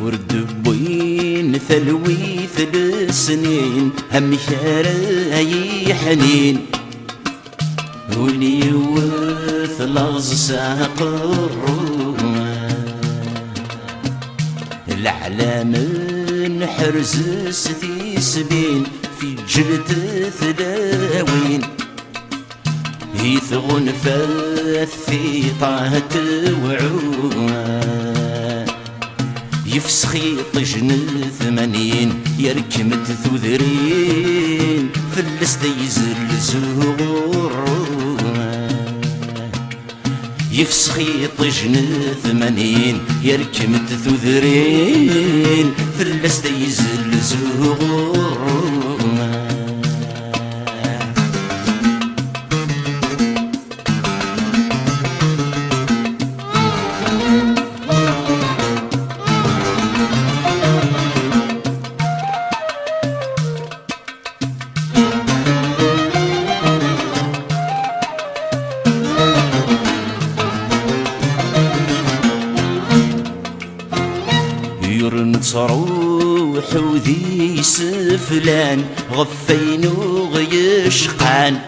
ورد بوين ثلوي 3 سنين هم شراي حنين ولي ورث لغز ساق الروح الأعلام نحرز 6 سبين في جلد ثلاوين يثغن في طاهة وعوان يفسخي طجن 80 يركمت ثذرين في الستيز الزهور يفسخي طجن 80 يركمت ثذرين في الستيز الزهور صروح وذي سفلان غفين وغيشقان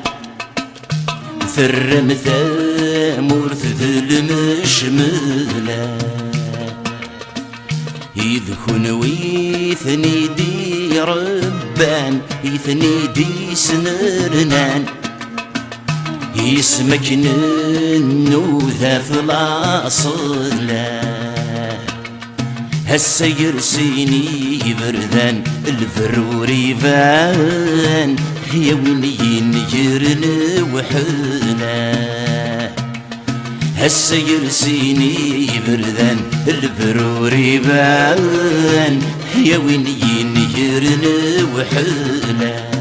ثرم ثامور ذل مشملان يذكن ويثني دي ربان يثني دي سنرنان يسمك النوذة في الأصلان هسا يرسيني بردان الفرور يبان يا وين يجرن وحنا هسا يرسيني بردان الفرور يبان يا وين يجرن وحنا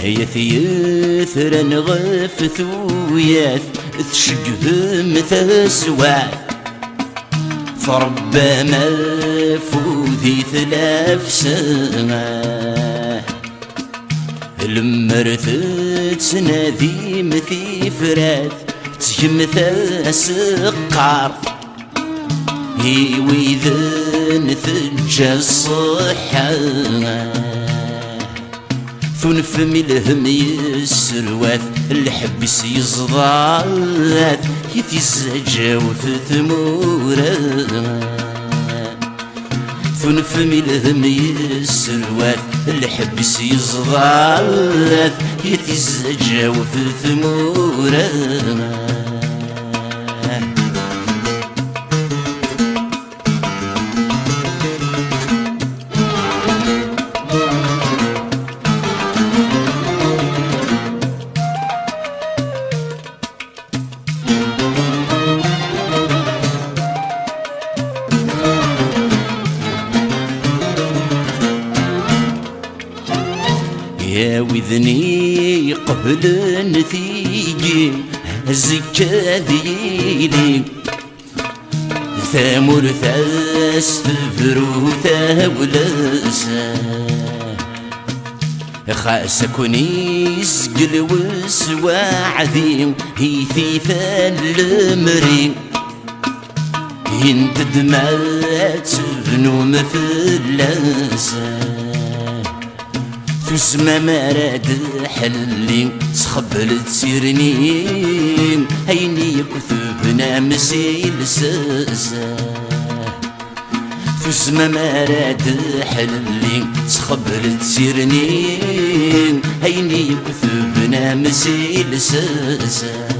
يثيثر نغف ثوياث تشقهم ثسواث فربما فوذي 3 سنة المرثت سنادي مثي فراث تجمث سقار وإذن ثجى الصحة ثنف ملهم يسرواث الحبس يصضاث يتزجاو في ثمورات ثنف ملهم يسرواث الحبس يصضاث يتزجاو في ثمورات يا وذني قبل نثيجي الزكا ذيلي ثامر ثاس فروثا ولسا خاسكوني سقل وسواعذي هي ثيفان المري ينتد ما تبنو مفلسا تسمى مراد حلي سخبلت سيرني هيني كثبنا مسيل ساسا تسمى مراد حلي سخبلت سيرني هيني كثبنا مسيل ساسا